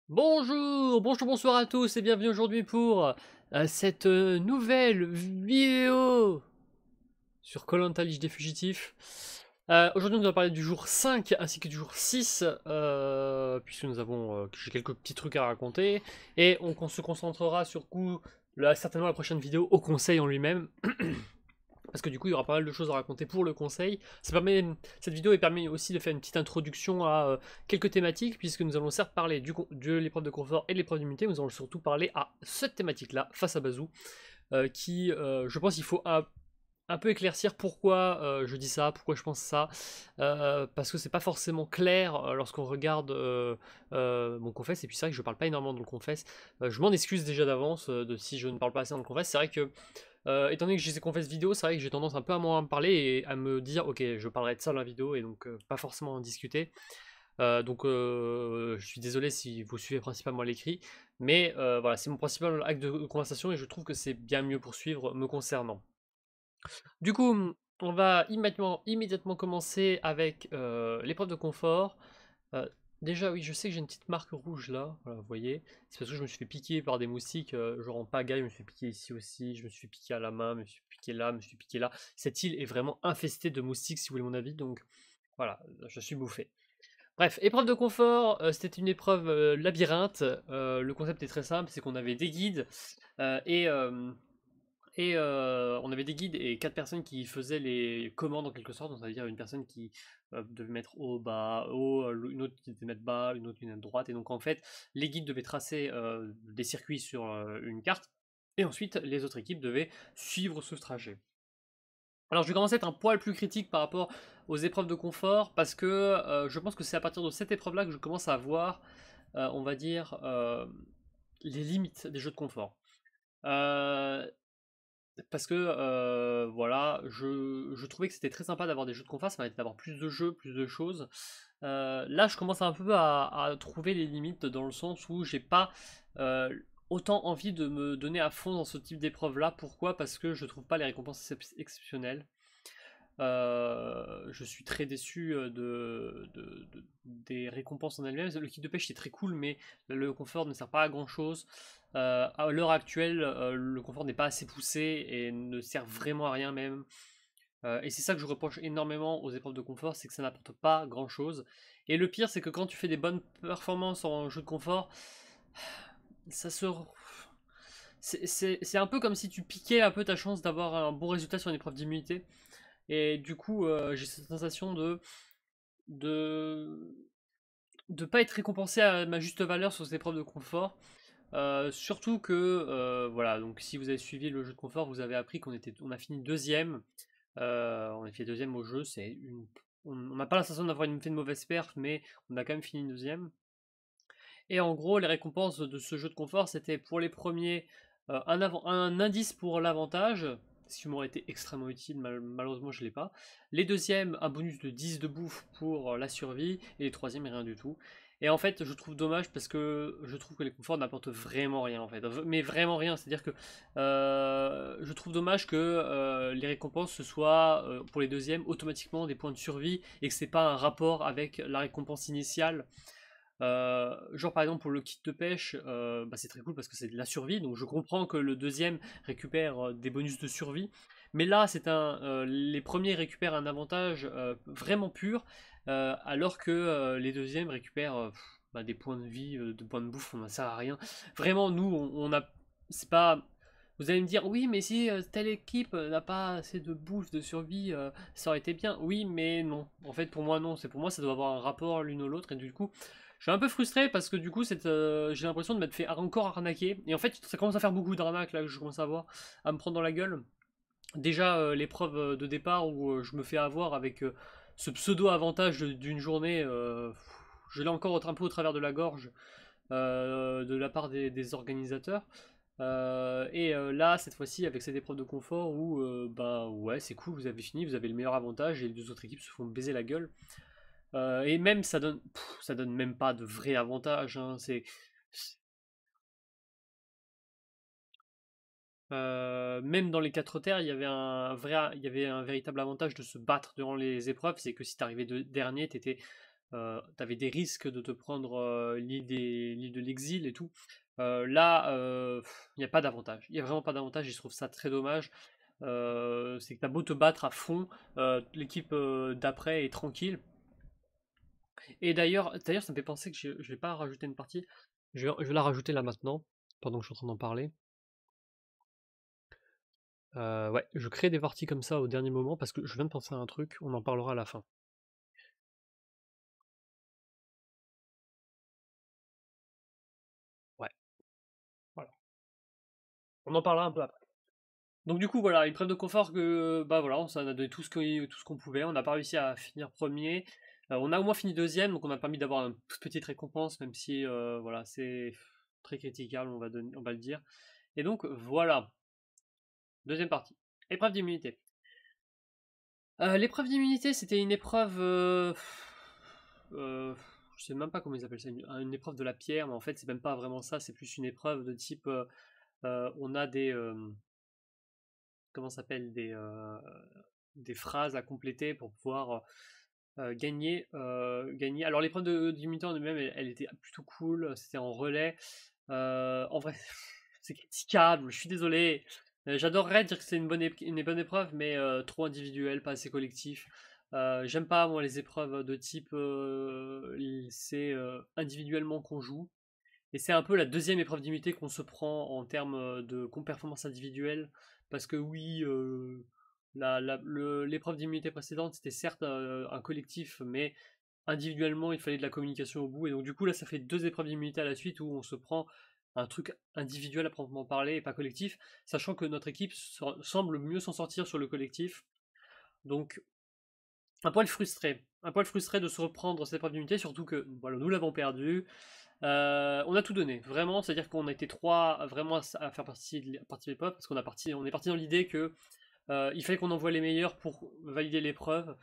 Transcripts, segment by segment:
Bonjour, bonsoir à tous et bienvenue aujourd'hui pour cette nouvelle vidéo sur koh Lanta des fugitifs. Aujourd'hui nous allons parler du jour 5 ainsi que du jour 6 puisque j'ai quelques petits trucs à raconter et on se concentrera sur certainement la prochaine vidéo au conseil en lui-même. Parce que du coup, il y aura pas mal de choses à raconter pour le conseil. Cette vidéo est permis aussi de faire une petite introduction à quelques thématiques, puisque nous allons certes parler de l'épreuve de confort et de l'épreuve d'immunité, mais nous allons surtout parler à cette thématique-là, face à Bazou, qui, je pense, il faut un peu éclaircir pourquoi je dis ça, pourquoi je pense ça, parce que c'est pas forcément clair lorsqu'on regarde mon confesse, et puis c'est vrai que je parle pas énormément dans le confesse. Je m'en excuse déjà d'avance de si je ne parle pas assez dans le confesse. C'est vrai que étant donné que j'ai ces confesses vidéo, c'est vrai que j'ai tendance un peu à m'en parler et à me dire ok, je parlerai de ça dans la vidéo et donc pas forcément en discuter. Je suis désolé si vous suivez principalement l'écrit, mais voilà, c'est mon principal acte de conversation et je trouve que c'est bien mieux pour suivre me concernant. Du coup, on va immédiatement commencer avec l'épreuve de confort. Euh, Déjà, oui, je sais que j'ai une petite marque rouge là, voilà, vous voyez. C'est parce que je me suis fait piquer par des moustiques, genre en pagaille, je me suis fait piquer ici aussi, je me suis fait piquer à la main, je me suis fait piquer là, je me suis fait piquer là. Cette île est vraiment infestée de moustiques, si vous voulez mon avis, donc voilà, je suis bouffé. Bref, épreuve de confort, c'était une épreuve labyrinthe. Le concept est très simple, c'est qu'on avait des guides euh, et, euh, on avait des guides et quatre personnes qui faisaient les commandes en quelque sorte, donc c'est-à-dire une personne qui devait mettre haut, bas, haut, une autre qui devait mettre bas, une autre qui devait mettre droite, et donc en fait, les guides devaient tracer des circuits sur une carte, et ensuite les autres équipes devaient suivre ce trajet. Alors je vais commencer à être un poil plus critique par rapport aux épreuves de confort, parce que je pense que c'est à partir de cette épreuve-là que je commence à voir, on va dire, les limites des jeux de confort. Euh, Parce que voilà, je trouvais que c'était très sympa d'avoir des jeux de confort, ça m'a d'avoir plus de jeux, plus de choses. Là, je commence un peu à trouver les limites dans le sens où j'ai pas euh, autant envie de me donner à fond dans ce type d'épreuve là. Pourquoi? Parce que je trouve pas les récompenses exceptionnelles. Je suis très déçu des récompenses en elles-mêmes. Le kit de pêche c'est très cool, mais le confort ne sert pas à grand chose. À l'heure actuelle, le confort n'est pas assez poussé et ne sert vraiment à rien même. Et c'est ça que je reproche énormément aux épreuves de confort, c'est que ça n'apporte pas grand chose. Et le pire, c'est que quand tu fais des bonnes performances en jeu de confort, ça se. C'est un peu comme si tu piquais un peu ta chance d'avoir un bon résultat sur une épreuve d'immunité. Et du coup, j'ai cette sensation de de pas être récompensé à ma juste valeur sur ces épreuves de confort. Surtout que voilà, donc si vous avez suivi le jeu de confort, vous avez appris on a fini deuxième. On a fait deuxième au jeu. On n'a pas la sensation d'avoir fait une mauvaise perf, mais on a quand même fini deuxième. Et en gros, les récompenses de ce jeu de confort, c'était pour les premiers un indice pour l'avantage, ce qui m'aurait été extrêmement utile, malheureusement je ne l'ai pas. Les deuxièmes, un bonus de 10 de bouffe pour la survie, et les troisièmes, rien du tout. Et en fait, je trouve dommage parce que je trouve que les conforts n'apportent vraiment rien en fait. Mais vraiment rien, c'est-à-dire que je trouve dommage que les récompenses ce soit pour les deuxièmes automatiquement des points de survie et que c'est pas un rapport avec la récompense initiale. Genre par exemple pour le kit de pêche, bah, c'est très cool parce que c'est de la survie, donc je comprends que le deuxième récupère des bonus de survie, mais là les premiers récupèrent un avantage vraiment pur, alors que les deuxièmes récupèrent bah, des points de vie, de points de bouffe, on n'en sert à rien. Vraiment, nous, on a, c'est pas. Vous allez me dire, oui, mais si telle équipe n'a pas assez de bouffe, de survie, ça aurait été bien. Oui, mais non. En fait, pour moi, non. C'est pour moi, ça doit avoir un rapport l'une ou l'autre, et du coup, je suis un peu frustré parce que du coup, j'ai l'impression de m'être fait encore arnaquer. Et en fait, ça commence à faire beaucoup d'arnaques là que je commence à voir, à me prendre dans la gueule. Déjà, l'épreuve de départ où je me fais avoir avec ce pseudo-avantage d'une journée, je l'ai encore un peu au travers de la gorge de la part des organisateurs. Là, cette fois-ci, avec cette épreuve de confort où, bah ouais, c'est cool, vous avez fini, vous avez le meilleur avantage et les deux autres équipes se font baiser la gueule. Et même ça donne même pas de vrai avantage, hein. Même dans les quatre terres, il y avait un véritable avantage de se battre durant les épreuves, c'est que si t'arrivais dernier, t'étais t'avais des risques de te prendre l'île de l'exil et tout. Là, il n'y a pas d'avantage. Il n'y a vraiment pas d'avantage et je trouve ça très dommage. C'est que t'as beau te battre à fond, l'équipe d'après est tranquille. Et d'ailleurs, ça me fait penser que je vais pas rajouter une partie. Je vais la rajouter là maintenant, pendant que je suis en train d'en parler. Ouais, je crée des parties comme ça au dernier moment parce que je viens de penser à un truc, on en parlera à la fin. Ouais, voilà. On en parlera un peu après. Donc du coup voilà, une preuve de confort que bah voilà, on s'en a donné tout ce qu'on pouvait, on n'a pas réussi à finir premier. On a au moins fini deuxième, donc on a permis d'avoir une toute petite récompense, même si voilà, c'est très critiquable, on va le dire. Et donc voilà, deuxième partie. Épreuve d'immunité. L'épreuve d'immunité, c'était une épreuve. Je sais même pas comment ils appellent ça, une épreuve de la pierre, mais en fait, c'est même pas vraiment ça, c'est plus une épreuve de type. On a des. Comment ça s'appelle des phrases à compléter pour pouvoir gagner. Alors, l'épreuve d'immunité en elle-même, elle était plutôt cool, c'était en relais. En vrai, c'est critiquable, je suis désolé. J'adorerais dire que c'est une bonne épreuve, mais trop individuelle, pas assez collectif. J'aime pas, moi, les épreuves de type c'est individuellement qu'on joue. Et c'est un peu la deuxième épreuve d'immunité qu'on se prend en termes de performance individuelle. Parce que oui, l'épreuve d'immunité précédente, c'était certes un collectif, mais individuellement, il fallait de la communication au bout. Et donc, du coup, là, ça fait deux épreuves d'immunité à la suite où on se prend un truc individuel à proprement parler et pas collectif, sachant que notre équipe semble mieux s'en sortir sur le collectif. Donc, un poil frustré de se reprendre cette épreuve d'immunité, surtout que voilà, nous l'avons perdu. On a tout donné, vraiment, c'est-à-dire qu'on a été trois vraiment à faire partie de l'épreuve, parce on est parti dans l'idée que il fallait qu'on envoie les meilleurs pour valider l'épreuve.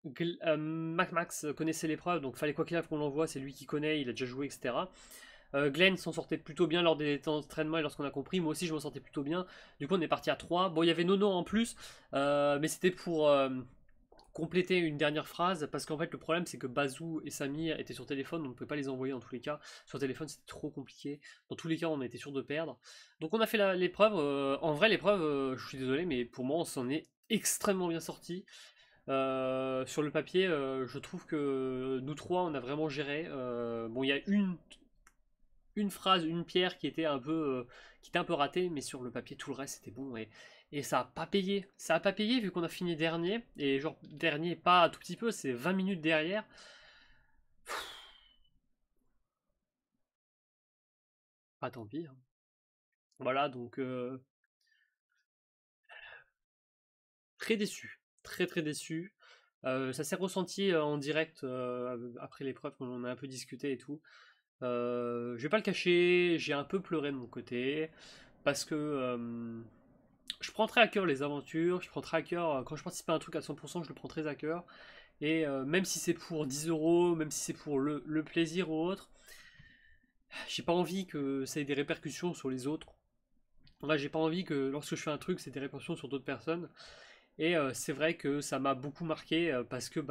Max connaissait l'épreuve, donc fallait quoi qu'il arrive qu'on l'envoie, c'est lui qui connaît, il a déjà joué, etc. Glenn s'en sortait plutôt bien lors des temps d'entraînement et lorsqu'on a compris. Moi aussi, je m'en sortais plutôt bien. Du coup, on est parti à 3. Bon, il y avait Nono en plus, mais c'était pour compléter une dernière phrase parce qu'en fait, le problème, c'est que Bazou et Samir étaient sur téléphone, on ne pouvait pas les envoyer dans tous les cas. Sur téléphone, c'était trop compliqué. Dans tous les cas, on était sûr de perdre. Donc, on a fait l'épreuve. En vrai, l'épreuve, je suis désolé, mais pour moi, on s'en est extrêmement bien sorti. Sur le papier, je trouve que nous trois, on a vraiment géré. Bon, il y a une phrase, une pierre qui était un peu ratée, mais sur le papier, tout le reste c'était bon et ça a pas payé. Ça a pas payé vu qu'on a fini dernier et genre dernier pas un tout petit peu, c'est 20 minutes derrière. Pas tant pis, hein. Voilà donc très déçu, très très déçu. Ça s'est ressenti en direct après l'épreuve quand on a un peu discuté et tout. Je vais pas le cacher, j'ai un peu pleuré de mon côté parce que je prends très à cœur les aventures, je prends très à cœur, quand je participe à un truc à 100%, je le prends très à cœur. Et même si c'est pour 10 euros, même si c'est pour le plaisir ou autre, j'ai pas envie que ça ait des répercussions sur les autres. Là, j'ai pas envie que lorsque je fais un truc, c'est des répercussions sur d'autres personnes. Et c'est vrai que ça m'a beaucoup marqué parce que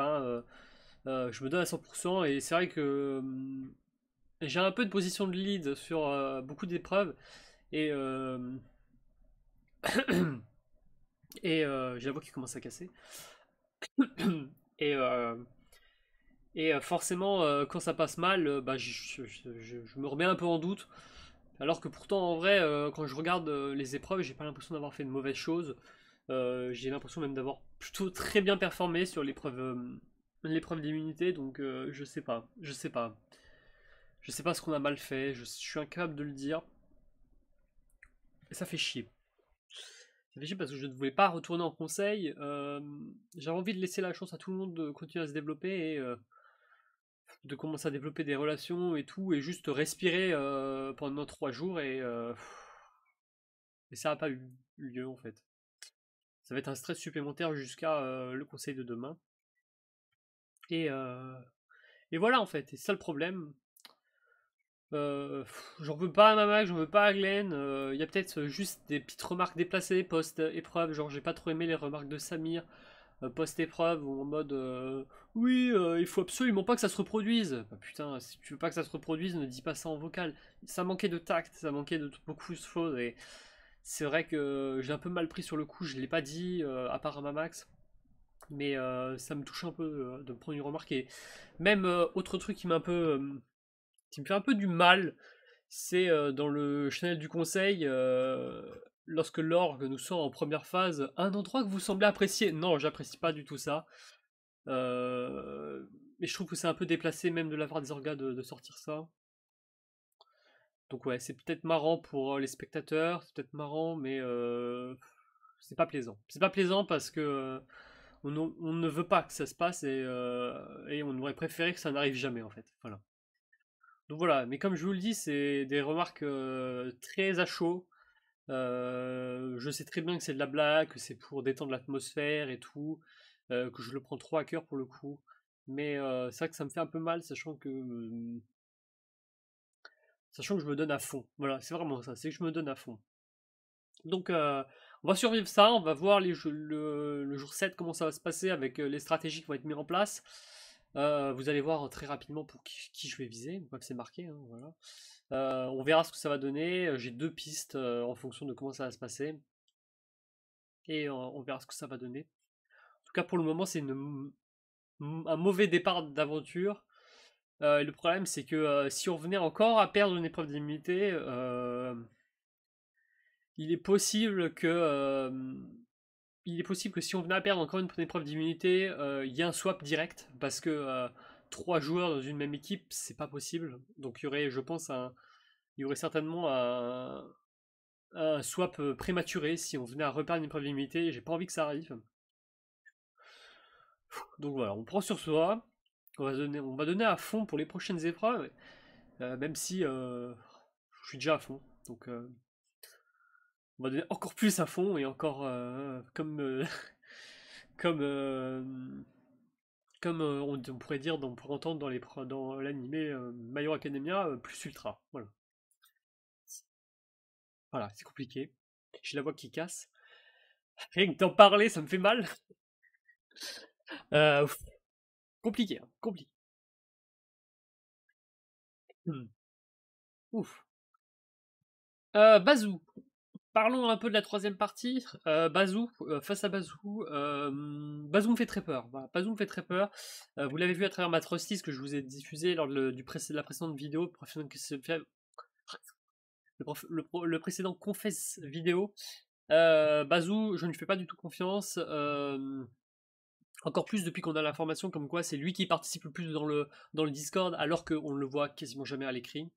je me donne à 100% et c'est vrai que j'ai un peu de position de lead sur beaucoup d'épreuves et, j'ai la voix qui commence à casser. Et, forcément, quand ça passe mal, je me remets un peu en doute. Alors que pourtant, en vrai, quand je regarde les épreuves, j'ai pas l'impression d'avoir fait de mauvaises choses. J'ai l'impression même d'avoir plutôt très bien performé sur l'épreuve d'immunité. Donc, je sais pas. Je sais pas. Je sais pas ce qu'on a mal fait. Je suis incapable de le dire. Et ça fait chier. Ça fait chier parce que je ne voulais pas retourner en conseil. J'avais envie de laisser la chance à tout le monde de continuer à se développer et de commencer à développer des relations et tout, et juste respirer pendant 3 jours, et ça n'a pas eu lieu en fait. Ça va être un stress supplémentaire jusqu'à le conseil de demain. Et, euh, et voilà en fait, et ça le problème. J'en veux pas à Mamac, j'en veux pas à Glenn. Il y a peut-être juste des petites remarques déplacées post-épreuve, genre j'ai pas trop aimé les remarques de Samir. post-épreuve ou en mode oui, il faut absolument pas que ça se reproduise. Bah, putain, si tu veux pas que ça se reproduise, ne dis pas ça en vocal. Ça manquait de tact, ça manquait de beaucoup de choses et c'est vrai que j'ai un peu mal pris sur le coup, je l'ai pas dit à part à Mamax, mais ça me touche un peu de me prendre une remarque et même autre truc qui m'a un peu qui me fait un peu du mal, c'est dans le channel du conseil, lorsque l'orgue nous sort en première phase un endroit que vous semblez apprécier. Non, j'apprécie pas du tout ça. Mais je trouve que c'est un peu déplacé même de la part des orgas de sortir ça. Donc ouais, c'est peut-être marrant pour les spectateurs, c'est peut-être marrant, mais c'est pas plaisant. C'est pas plaisant parce que on ne veut pas que ça se passe et on aurait préféré que ça n'arrive jamais en fait. Voilà. Donc voilà, mais comme je vous le dis, c'est des remarques très à chaud. Je sais très bien que c'est de la blague, que c'est pour détendre l'atmosphère et tout, que je le prends trop à cœur pour le coup. Mais c'est vrai que ça me fait un peu mal, sachant que je me donne à fond. Voilà, c'est vraiment ça, c'est que je me donne à fond. Donc on va survivre ça, on va voir le jour 7 comment ça va se passer avec les stratégies qui vont être mises en place. Vous allez voir très rapidement pour qui je vais viser, comme c'est marqué, hein, voilà. On verra ce que ça va donner. J'ai deux pistes en fonction de comment ça va se passer. Et on verra ce que ça va donner. En tout cas, pour le moment, c'est un mauvais départ d'aventure. Le problème, c'est que si on venait encore à perdre une épreuve d'immunité, il est possible que si on venait à perdre encore une épreuve d'immunité, il y ait un swap direct parce que trois joueurs dans une même équipe, c'est pas possible. Donc il y aurait, je pense, il y aurait certainement un swap prématuré si on venait à reperdre une épreuve d'immunité. J'ai pas envie que ça arrive. Donc voilà, on prend sur soi. On va donner à fond pour les prochaines épreuves, même si je suis déjà à fond. Donc on va donner encore plus à fond et encore comme on pourrait dire, on pourrait entendre dans l'animé My Hero Academia, plus ultra. Voilà, voilà, c'est compliqué. J'ai la voix qui casse. Rien que d'en parler, ça me fait mal. Ouf, compliqué, hein, compliqué. Hmm. Ouf. Bazou. Parlons un peu de la troisième partie. Bazou, face à Bazou, Bazou me fait très peur. Voilà, Bazou me fait très peur. Vous l'avez vu à travers ma Trusties que je vous ai diffusé lors de la précédente vidéo, le précédent confesse vidéo. Bazou, je ne lui fais pas du tout confiance. Encore plus depuis qu'on a l'information comme quoi c'est lui qui participe le plus dans le Discord, alors qu'on ne le voit quasiment jamais à l'écrit.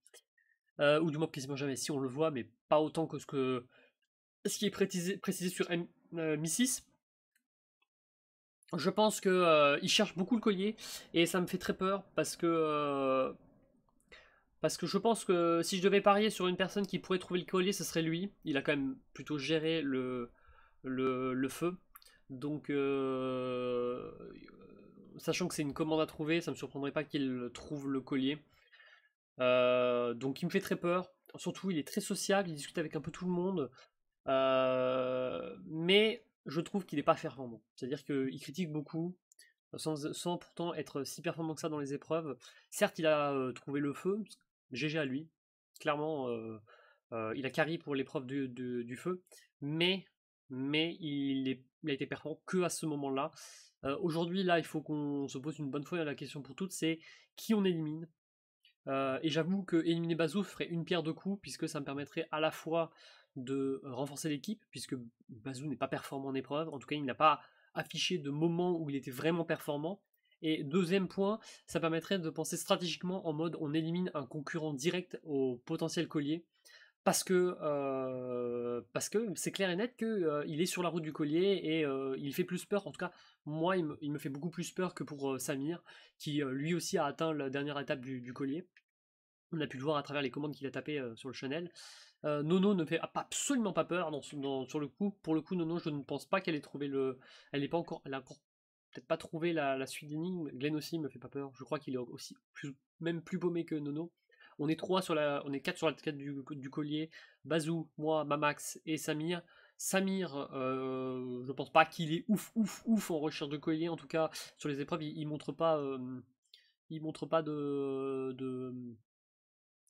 Ou du moins quasiment jamais, si on le voit, mais pas autant que ce qui est précisé sur Mi6. Je pense que il cherche beaucoup le collier et ça me fait très peur parce que je pense que si je devais parier sur une personne qui pourrait trouver le collier, ce serait lui. Il a quand même plutôt géré le feu. Donc, sachant que c'est une commande à trouver, ça me surprendrait pas qu'il trouve le collier. Donc, il me fait très peur. Surtout, il est très sociable, il discute avec un peu tout le monde. Mais je trouve qu'il n'est pas performant. C'est-à-dire qu'il critique beaucoup, sans pourtant être si performant que ça dans les épreuves. Certes, il a trouvé le feu, GG à lui. Clairement, il a carry pour l'épreuve du feu, mais il a été performant que à ce moment-là. Aujourd'hui, là, il faut qu'on se pose une bonne fois la question pour toutes, c'est qui on élimine. Et j'avoue que éliminer Bazou ferait une pierre deux coups, puisque ça me permettrait à la fois de renforcer l'équipe, puisque Bazou n'est pas performant en épreuve, en tout cas il n'a pas affiché de moment où il était vraiment performant. Et deuxième point, ça permettrait de penser stratégiquement en mode on élimine un concurrent direct au potentiel collier, parce que c'est clair et net qu'il est sur la route du collier et il fait plus peur. En tout cas, moi, il me fait beaucoup plus peur que pour Samir, qui lui aussi a atteint la dernière étape du collier. On a pu le voir à travers les commandes qu'il a tapées sur le channel. Nono ne fait absolument pas peur sur le coup. Pour le coup, Nono, je ne pense pas qu'elle ait trouvé Elle n'est pas encore. Elle a encore peut-être pas trouvé la suite d'énigmes. Glenn aussi me fait pas peur. Je crois qu'il est aussi même plus paumé que Nono. On est 4 sur la quête du collier. Bazou, moi, Mamax et Samir. Samir, je pense pas qu'il est ouf en recherche de collier. En tout cas, sur les épreuves, il montre pas,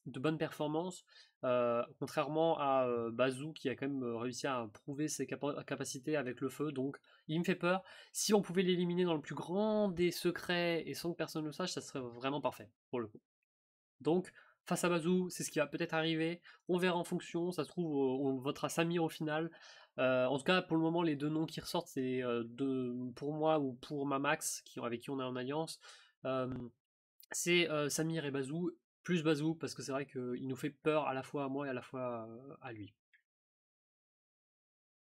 de bonnes performances, contrairement à Bazou qui a quand même réussi à prouver ses capacités avec le feu, donc il me fait peur. Si on pouvait l'éliminer dans le plus grand des secrets et sans que personne le sache, ça serait vraiment parfait pour le coup. Donc face à Bazou, c'est ce qui va peut-être arriver, on verra en fonction, ça se trouve on votera Samir au final. En tout cas pour le moment les deux noms qui ressortent c'est pour moi ou pour Mamax avec qui on est en alliance. Euh, c'est Samir et Bazou, plus Bazou, parce que c'est vrai qu'il nous fait peur à la fois à moi et à la fois à lui.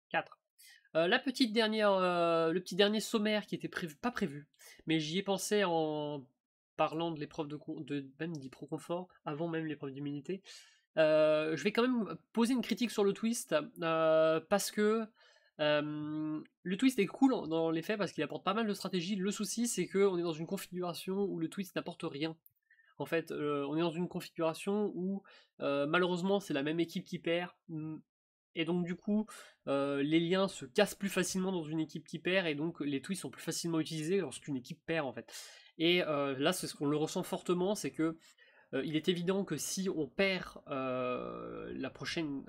4. Le petit dernier sommaire qui était pas prévu, mais j'y ai pensé en parlant de l'épreuve même d'Hypro Confort, avant même l'épreuve d'immunité. Je vais quand même poser une critique sur le twist, parce que le twist est cool dans les faits, parce qu'il apporte pas mal de stratégie. Le souci, c'est qu'on est dans une configuration où le twist n'apporte rien. En fait, on est dans une configuration où malheureusement c'est la même équipe qui perd, et donc du coup les liens se cassent plus facilement dans une équipe qui perd, et donc les twists sont plus facilement utilisés lorsqu'une équipe perd en fait. Et là, c'est ce qu'on le ressent fortement, c'est que il est évident que si on perd la prochaine,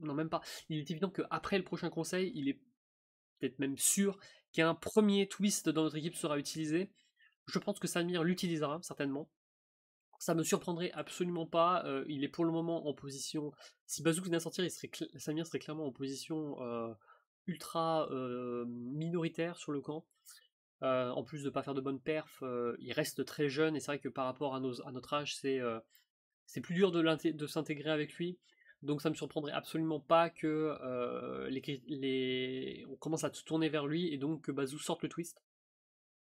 non même pas, il est évident qu'après le prochain conseil, il est peut-être même sûr qu'un premier twist dans notre équipe sera utilisé. Je pense que Samir l'utilisera certainement. Ça me surprendrait absolument pas. Il est pour le moment en position. Si Bazook venait à sortir, Samir serait clairement en position ultra minoritaire sur le camp. En plus de ne pas faire de bonnes perfs, il reste très jeune, et c'est vrai que par rapport à notre âge, c'est plus dur de s'intégrer avec lui. Donc ça me surprendrait absolument pas que on commence à se tourner vers lui, et donc que Bazou sorte le twist.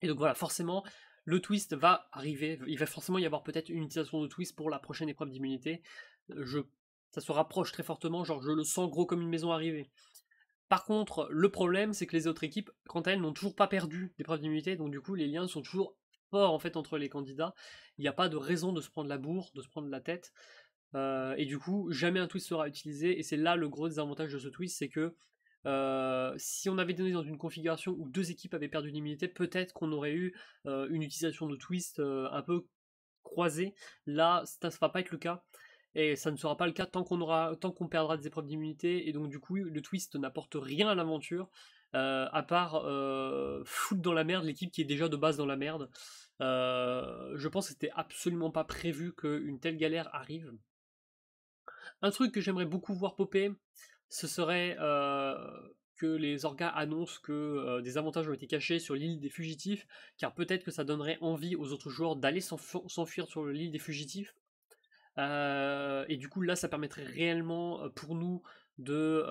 Et donc voilà, forcément, le twist va arriver. Il va forcément y avoir peut-être une utilisation de twist pour la prochaine épreuve d'immunité. Ça se rapproche très fortement, genre je le sens gros comme une maison arrivée. Par contre, le problème, c'est que les autres équipes, quant à elles, n'ont toujours pas perdu d'épreuve d'immunité, donc du coup, les liens sont toujours forts en fait entre les candidats. Il n'y a pas de raison de se prendre la bourre, de se prendre la tête. Et du coup, jamais un twist sera utilisé, et c'est là le gros désavantage de ce twist, c'est que si on avait donné dans une configuration où deux équipes avaient perdu l'immunité, peut-être qu'on aurait eu une utilisation de twist un peu croisée. Là, ça ne va pas être le cas, et ça ne sera pas le cas tant qu'on perdra des épreuves d'immunité, et donc du coup, le twist n'apporte rien à l'aventure, à part foutre dans la merde l'équipe qui est déjà de base dans la merde. Je pense que c'était absolument pas prévu qu'une telle galère arrive. Un truc que j'aimerais beaucoup voir popper, ce serait que les orgas annoncent que des avantages ont été cachés sur l'île des fugitifs, car peut-être que ça donnerait envie aux autres joueurs d'aller s'enfuir sur l'île des fugitifs. Et du coup, là, ça permettrait réellement pour nous de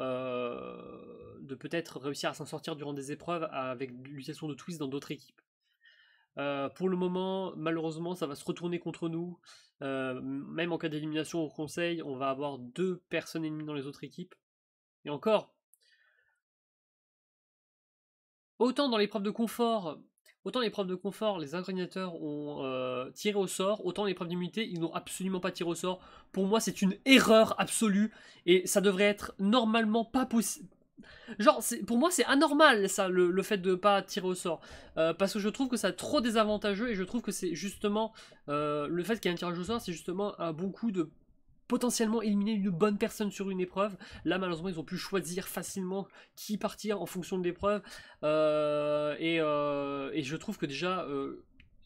peut-être réussir à s'en sortir durant des épreuves avec l'utilisation de twist dans d'autres équipes. Pour le moment, malheureusement, ça va se retourner contre nous. Même en cas d'élimination au conseil, on va avoir 2 personnes ennemies dans les autres équipes. Et encore, autant dans l'épreuve de confort, les organisateurs ont tiré au sort, autant l'épreuve d'immunité, ils n'ont absolument pas tiré au sort. Pour moi, c'est une erreur absolue, et ça devrait être normalement pas possible. Genre, pour moi, c'est anormal, ça, le fait de pas tirer au sort. Parce que je trouve que ça a trop désavantageux, et je trouve que c'est justement. Le fait qu'il y ait un tirage au sort, c'est justement un bon coup de potentiellement éliminer une bonne personne sur une épreuve. Là, malheureusement, ils ont pu choisir facilement qui partir en fonction de l'épreuve. Et je trouve que déjà.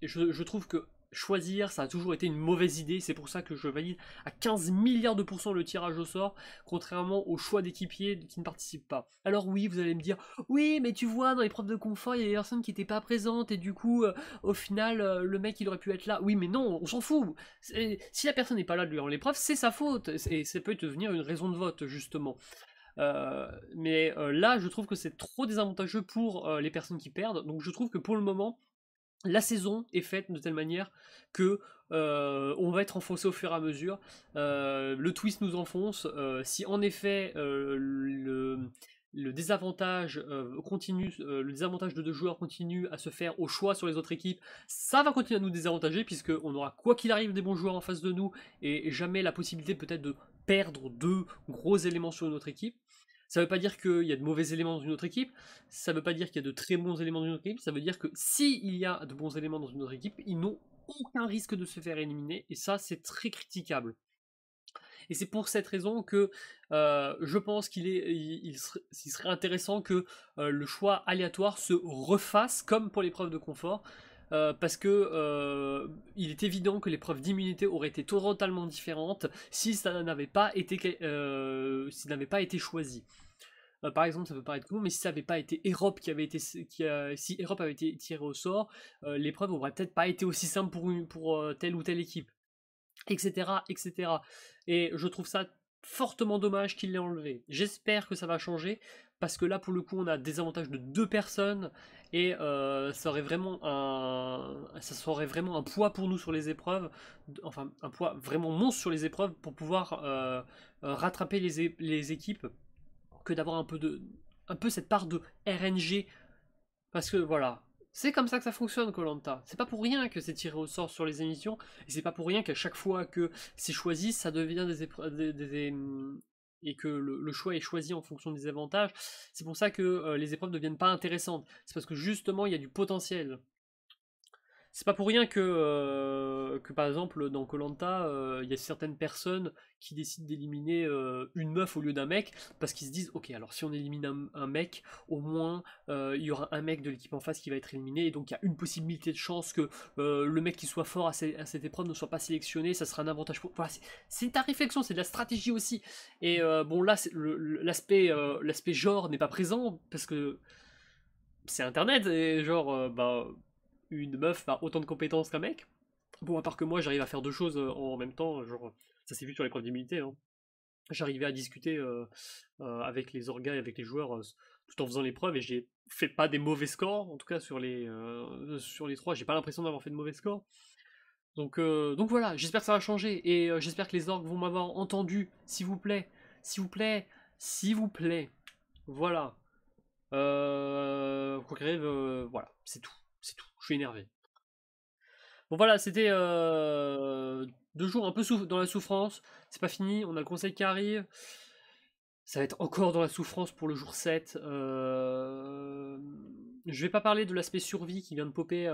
Je trouve que choisir, ça a toujours été une mauvaise idée. C'est pour ça que je valide à 15 milliards de pourcents le tirage au sort, contrairement au choix d'équipiers qui ne participent pas. Alors oui, vous allez me dire, oui, mais tu vois, dans l'épreuve de confort, il y a des personnes qui n'étaient pas présentes, et du coup, au final, le mec, il aurait pu être là. Oui, mais non, on s'en fout. Si la personne n'est pas là durant l'épreuve, c'est sa faute. Et ça peut devenir une raison de vote, justement. Mais là, je trouve que c'est trop désavantageux pour les personnes qui perdent. Donc je trouve que pour le moment, la saison est faite de telle manière que on va être enfoncé au fur et à mesure. Le twist nous enfonce. Si en effet le désavantage continue, le désavantage de deux joueurs continue à se faire au choix sur les autres équipes, ça va continuer à nous désavantager, puisque on aura quoi qu'il arrive des bons joueurs en face de nous, et jamais la possibilité peut-être de perdre deux gros éléments sur notre équipe. Ça veut pas dire qu'il y a de mauvais éléments dans une autre équipe, ça veut pas dire qu'il y a de très bons éléments dans une autre équipe, ça veut dire que s'il y a de bons éléments dans une autre équipe, ils n'ont aucun risque de se faire éliminer, et ça c'est très critiquable. Et c'est pour cette raison que je pense il serait intéressant que le choix aléatoire se refasse comme pour l'épreuve de confort. Parce que il est évident que l'épreuve d'immunité aurait été totalement différente si ça n'avait pas été, choisi. Par exemple, ça peut paraître con, mais si ça n'avait pas été Europe si Europe avait été tiré au sort, l'épreuve aurait peut-être pas été aussi simple pour telle ou telle équipe, etc., etc. Et je trouve ça fortement dommage qu'il l'ait enlevé. J'espère que ça va changer, parce que là, pour le coup, on a des avantages de 2 personnes, et ça aurait vraiment un poids pour nous sur les épreuves, enfin, un poids vraiment monstre sur les épreuves, pour pouvoir rattraper les équipes, que d'avoir un peu cette part de RNG, parce que voilà, c'est comme ça que ça fonctionne, koh. C'est pas pour rien que c'est tiré au sort sur les émissions, et c'est pas pour rien qu'à chaque fois que c'est choisi, ça devient des épreuves, et que le choix est choisi en fonction des avantages. C'est pour ça que les épreuves ne deviennent pas intéressantes. C'est parce que justement, il y a du potentiel. C'est pas pour rien que par exemple dans koh il y a certaines personnes qui décident d'éliminer une meuf au lieu d'un mec, parce qu'ils se disent ok, alors si on élimine un mec, au moins il y aura un mec de l'équipe en face qui va être éliminé, et donc il y a une possibilité de chance que le mec qui soit fort à cette épreuve ne soit pas sélectionné, ça sera un avantage pour... Voilà, c'est ta réflexion, c'est de la stratégie aussi. Et bon là l'aspect genre n'est pas présent, parce que c'est internet, et genre bah une meuf a autant de compétences qu'un mec. Bon, à part que moi, j'arrive à faire 2 choses en même temps, genre, ça s'est vu sur l'épreuve d'immunité, hein. J'arrivais à discuter avec les orgas et avec les joueurs tout en faisant l'épreuve, et j'ai fait pas des mauvais scores, en tout cas sur les 3, j'ai pas l'impression d'avoir fait de mauvais scores. Donc voilà, j'espère que ça va changer, et j'espère que les orgs vont m'avoir entendu, s'il vous plaît, s'il vous plaît, s'il vous plaît. Voilà. Quoi qu'il arrive, voilà, c'est tout. C'est tout. Je suis énervé. Bon voilà, c'était 2 jours un peu dans la souffrance. C'est pas fini, on a le conseil qui arrive. Ça va être encore dans la souffrance pour le jour 7. Je vais pas parler de l'aspect survie qui vient de popper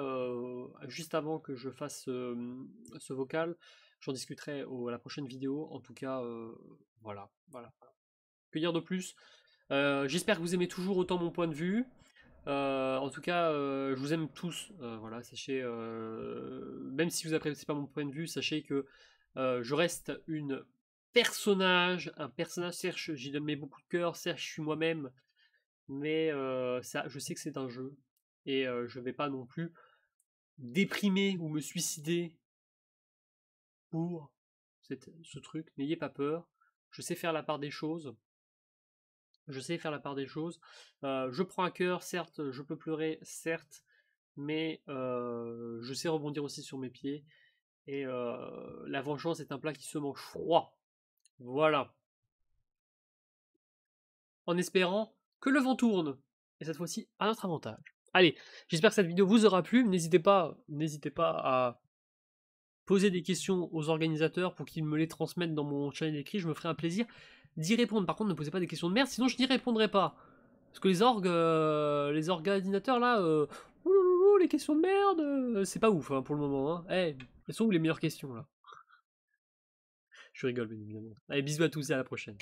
juste avant que je fasse ce vocal. J'en discuterai à la prochaine vidéo. En tout cas, voilà, voilà. Que dire de plus? J'espère que vous aimez toujours autant mon point de vue. En tout cas, je vous aime tous. Voilà, sachez, même si vous appréciez pas mon point de vue, sachez que je reste un personnage. Certes, j'y donne beaucoup de cœur. Certes, je suis moi-même, mais ça, je sais que c'est un jeu, et je vais pas non plus déprimer ou me suicider pour ce truc. N'ayez pas peur. Je sais faire la part des choses. Je sais faire la part des choses. Je prends à cœur, certes, je peux pleurer, certes, mais je sais rebondir aussi sur mes pieds. Et la vengeance est un plat qui se mange froid. Voilà. En espérant que le vent tourne. Et cette fois-ci, à notre avantage. Allez, j'espère que cette vidéo vous aura plu. N'hésitez pas à poser des questions aux organisateurs pour qu'ils me les transmettent dans mon channel écrit. Je me ferai un plaisir d'y répondre. Par contre, ne posez pas des questions de merde, sinon je n'y répondrai pas. Parce que les organisateurs là, ouloulou, les questions de merde, c'est pas ouf hein, pour le moment. Hein. Hey, elles sont où les meilleures questions là? Je rigole, bien évidemment. Allez, bisous à tous et à la prochaine.